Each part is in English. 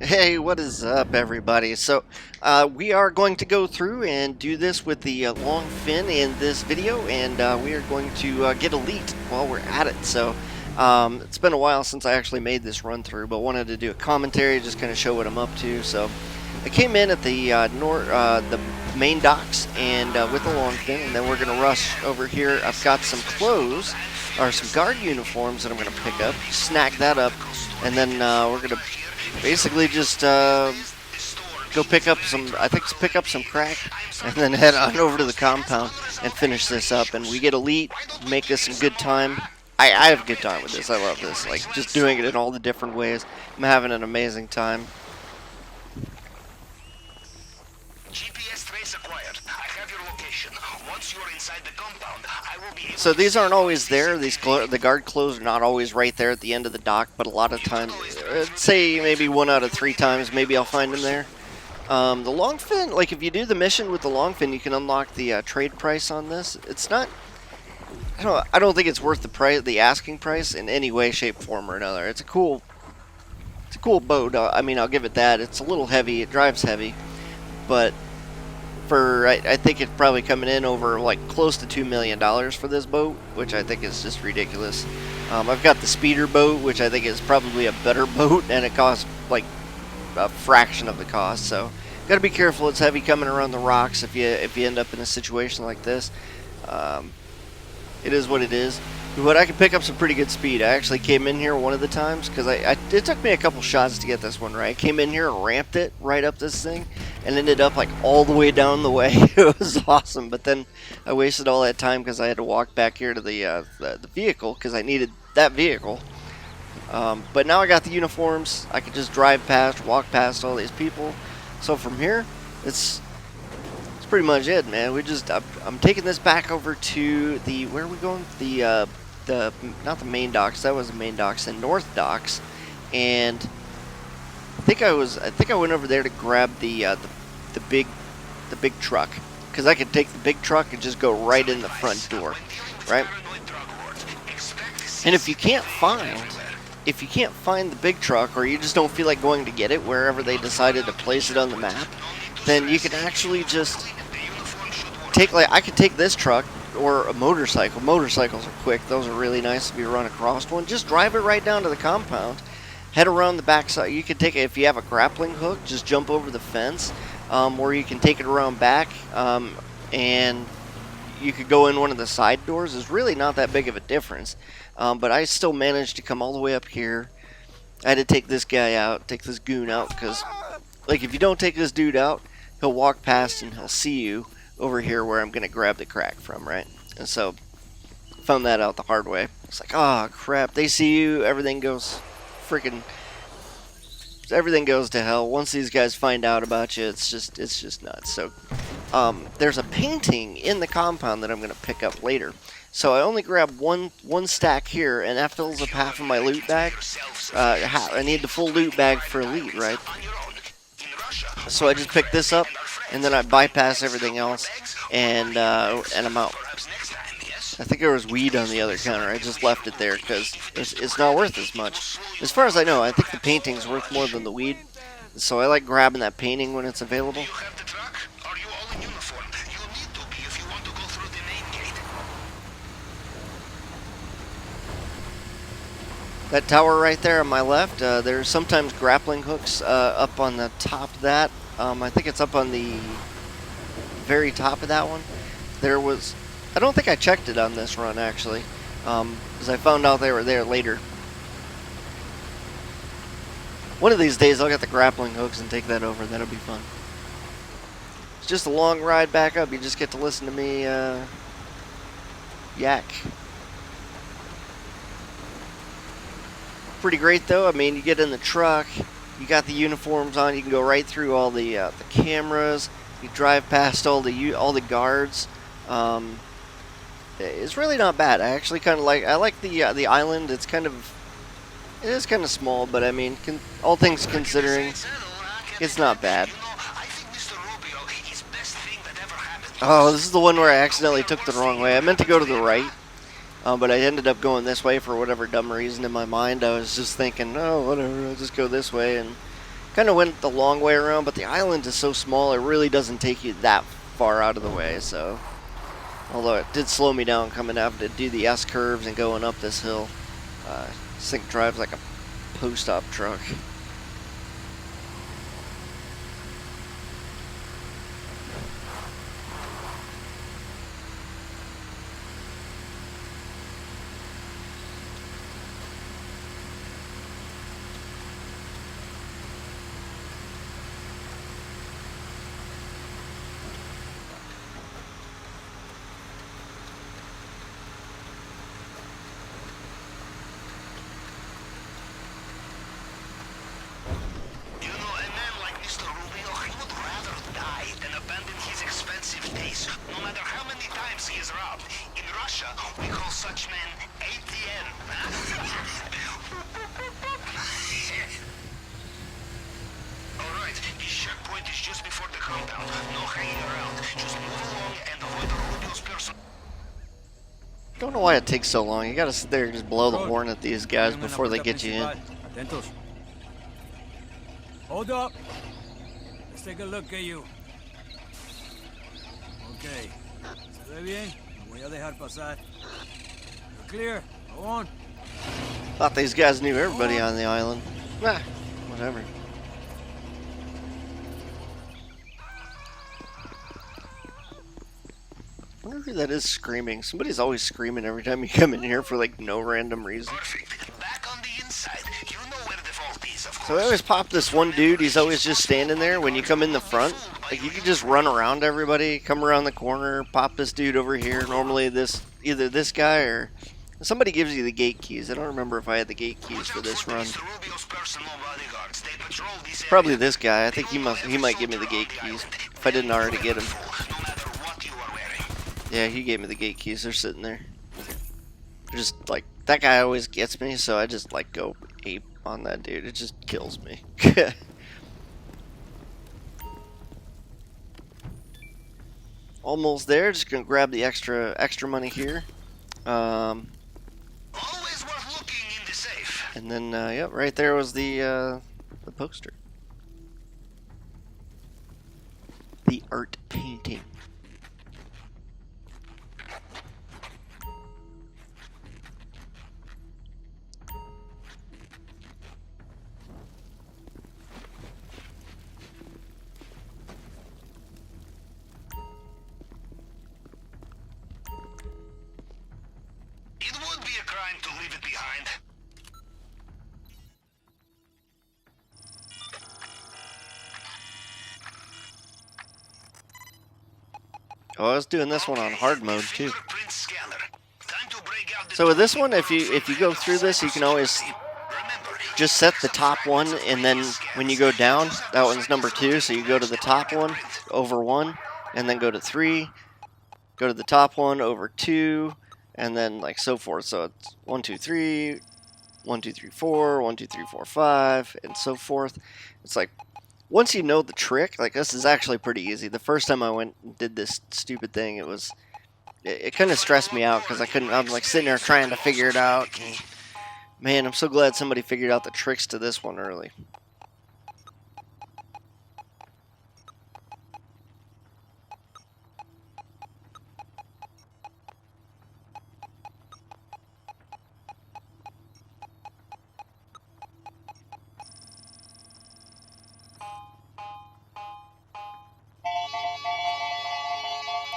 Hey, what is up, everybody? So, we are going to go through and do this with the Longfin in this video, and we are going to get elite while we're at it. So, it's been a while since I actually made this run through, but wanted to do a commentary, just kind of show what I'm up to. So, I came in at the the main docks and with the Longfin, and then we're going to rush over here. I've got some clothes or some guard uniforms that I'm going to pick up, snag that up, and then we're going to basically just go pick up some, I think pick up some crack, and then head on over to the compound and finish this up. And we get elite, make this some good time. I have a good time with this. I love this. Like, just doing it in all the different ways. I'm having an amazing time. GPS trace acquired. I have your location. Once you are inside the compound, I will be able So these aren't always there. The guard clothes are not always right there at the end of the dock, but a lot of times, say maybe 1 out of 3 times, maybe I'll find them there. The Longfin, like if you do the mission with the Longfin, you can unlock the trade price on this. It's not, I don't think it's worth the asking price in any way, shape, form, or another. It's a cool boat. I mean, I'll give it that. It's a little heavy. It drives heavy, but I think it's probably coming in over like close to $2 million for this boat, which I think is just ridiculous. I've got the speeder boat, which I think is probably a better boat, and it costs like a fraction of the cost. So got to be careful. It's heavy coming around the rocks if you end up in a situation like this. It is what it is. But I can pick up some pretty good speed. I actually came in here one of the times because it took me a couple shots to get this one right. I came in here and ramped it right up this thing and ended up like all the way down the way. It was awesome. But then I wasted all that time because I had to walk back here to the vehicle because I needed that vehicle. But now I got the uniforms. I can just drive past, walk past all these people. So from here, it's pretty much it, man. I'm taking this back over to the, where are we going? The not the main docks. That was the main docks. The north docks, and I think I went over there to grab the big truck, because I could take the big truck and just go right in the front door, right? And if you can't find the big truck, or you just don't feel like going to get it wherever they decided to place it on the map, then you can actually just take, like, I could take this truck or a motorcycle. Motorcycles are quick. Those are really nice if you run across one. Just drive it right down to the compound. Head around the backside. You can take it if you have a grappling hook. Just jump over the fence, or you can take it around back, and you could go in one of the side doors. It's really not that big of a difference, but I still managed to come all the way up here. I had to take this guy out, take this goon out, because, like, if you don't take this dude out, he'll walk past and he'll see you over here where I'm going to grab the crack from, right? And so, found that out the hard way. It's like, oh, crap, they see you, everything goes to hell. Once these guys find out about you, it's just nuts. So, there's a painting in the compound that I'm going to pick up later. So I only grabbed one stack here, and that fills up half of my loot bag. I need the full loot bag for elite, right? So I just picked this up, and then I bypass everything else, and I'm out. I think there was weed on the other counter. I just left it there because it's not worth as much. As far as I know, I think the painting's worth more than the weed. So I like grabbing that painting when it's available. That tower right there on my left, there's sometimes grappling hooks up on the top of that. I think it's up on the very top of that one. I don't think I checked it on this run, actually, because I found out they were there later. One of these days I'll get the grappling hooks and take that over. That'll be fun. It's just a long ride back up. You just get to listen to me yak. Pretty great though. I mean, you get in the truck, you got the uniforms on, you can go right through all the cameras. You drive past all the guards. It's really not bad. I actually kind of like the island. It is kind of small, but I mean, all things considering, it's not bad. Oh, this is the one where I accidentally took the wrong way. I meant to go to the right. But I ended up going this way for whatever dumb reason in my mind. I was just thinking, oh, whatever, I'll just go this way, and Kind of went the long way around, but the island is so small, it really doesn't take you that far out of the way, so. Although it did slow me down coming out to do the S-curves and going up this hill. This thing drives like a post-op truck. We call such men ATM. Alright, the checkpoint is just before the compound. No hanging around. Just move along and avoid the Rubio's person. Don't know why it takes so long. You gotta sit there and just blow the horn at these guys before they get you in. Atentos. Hold up. Let's take a look at you. Okay. ¿Se ve bien? Me voy a dejar pasar. You're clear. Go on. Thought these guys knew everybody on the island. Nah, whatever. I wonder who that is screaming. Somebody's always screaming every time you come in here for like no random reason. Perfect. Back on the inside. You know where the vault is, of course. So I always pop this one dude. He's always just standing there when you come in the front. Like you can just run around everybody, come around the corner, pop this dude over here. Normally either this guy or somebody gives you the gate keys. I don't remember if I had the gate keys for this run. Probably this guy. I think he might give me the gate keys if I didn't already get him. Yeah, he gave me the gate keys. They're sitting there. Just like that guy always gets me, so I just like go ape on that dude. It just kills me. Almost there. Just gonna grab the extra money here. Always worth looking in the safe. And then yep, right there was the poster. The art painting. It would be a crime to leave it behind. Oh, I was doing this one on hard mode too. Fingerprint scanner. Time to break out the So with this one, if you go through this, you can always Remember, just set the top one, and then when you go down, that one's number 2. So you go to the top one, over 1, and then go to 3. Go to the top one, over 2, and then like so forth. So it's 1, 2, 3, 1, 2, 3, 4, 1, 2, 3, 4, 5, and so forth. It's like once you know the trick, like this is actually pretty easy. The first time I went and did this stupid thing, it kind of stressed me out because I'm like sitting there trying to figure it out. And, man, I'm so glad somebody figured out the tricks to this one early.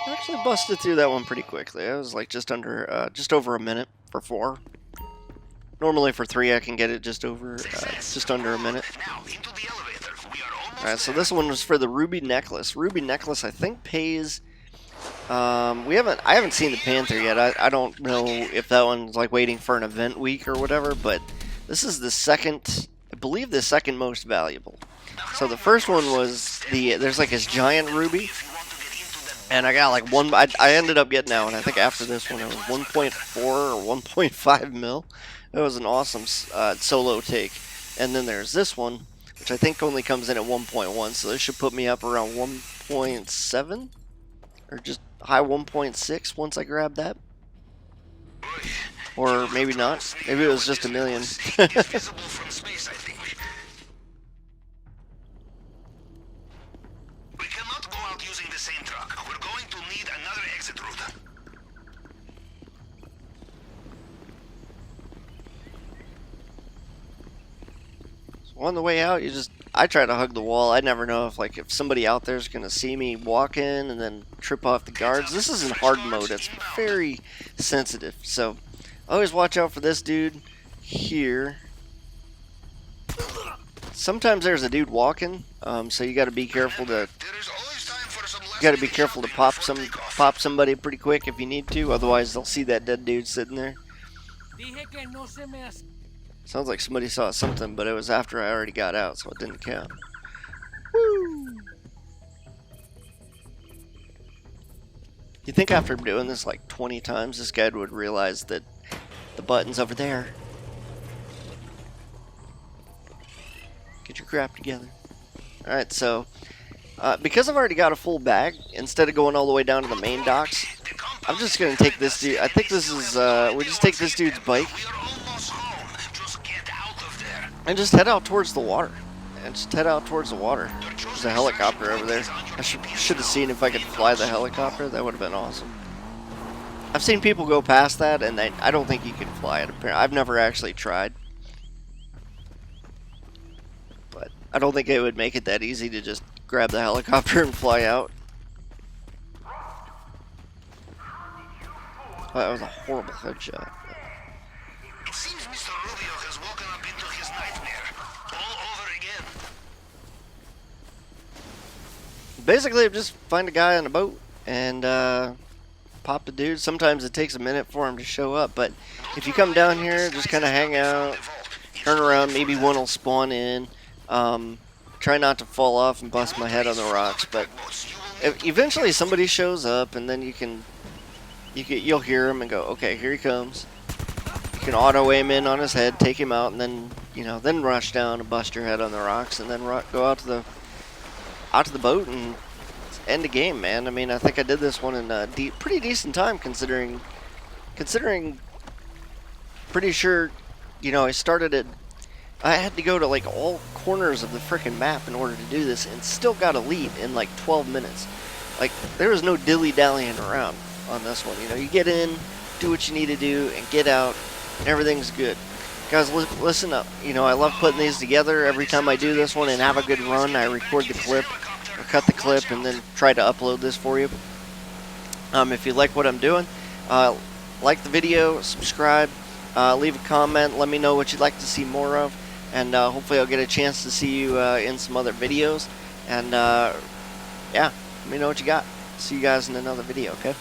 I actually busted through that one pretty quickly. I was like just over a minute for 4. Normally for 3 I can get it just under a minute. now into the elevator. We are almost Alright, so there. this one was for the ruby necklace. Ruby necklace I think pays I haven't seen the Panther yet. I don't know if that one's like waiting for an event week or whatever, but this is the second, I believe the second most valuable. So the first one was there's like this giant ruby. And I got like I ended up getting that one. I think after this one it was 1.4 or 1.5 mil. It was an awesome solo take. And then there's this one, which I think only comes in at 1.1. So this should put me up around 1.7 or just high 1.6 once I grab that. Or maybe not. Maybe it was just a million. Visible from space, I think. on the way out, I try to hug the wall. I never know if somebody out there is going to see me walk in and then trip off the guards. This is in hard mode. It's very sensitive. So always watch out for this dude here. Sometimes there's a dude walking, so you got to be careful to pop somebody pretty quick if you need to. Otherwise, they'll see that dead dude sitting there. Sounds like somebody saw something, but it was after I already got out, so it didn't count. Woo! You think after doing this like 20 times, this guy would realize that the button's over there. Get your crap together. Alright, so because I've already got a full bag, instead of going all the way down to the main docks, I'm just going to take this dude. I think this is, we just take this dude's bike and just head out towards the water. There's a helicopter over there. I should have seen if I could fly the helicopter. That would have been awesome. I've seen people go past that, and I don't think you can fly it. I've never actually tried. But I don't think it would make it that easy to just grab the helicopter and fly out. Oh, that was a horrible headshot. It seems Mr. Rubio has woken up into his nightmare all over again. Basically, just find a guy on a boat and pop the dude. Sometimes it takes a minute for him to show up, but if you come down here, just kind of hang out, turn around, maybe one will spawn in. Try not to fall off and bust my head on the rocks, but eventually somebody shows up, and then you'll hear him and go, okay, here he comes. You can auto aim in on his head, take him out, and then then rush down and bust your head on the rocks, and then go out to the boat and end the game, man. I mean, I think I did this one in a pretty decent time, considering. Pretty sure, I had to go to like all corners of the frickin' map in order to do this, and still got a lead in like 12 minutes. Like, there was no dilly-dallying around on this one. You get in, do what you need to do, and get out, and everything's good. Guys, listen up. I love putting these together. Every time I do this one and have a good run, I record the clip, or cut the clip, and then try to upload this for you. If you like what I'm doing, like the video, subscribe, leave a comment, let me know what you'd like to see more of, and hopefully I'll get a chance to see you in some other videos. And yeah, let me know what you got. See you guys in another video, okay?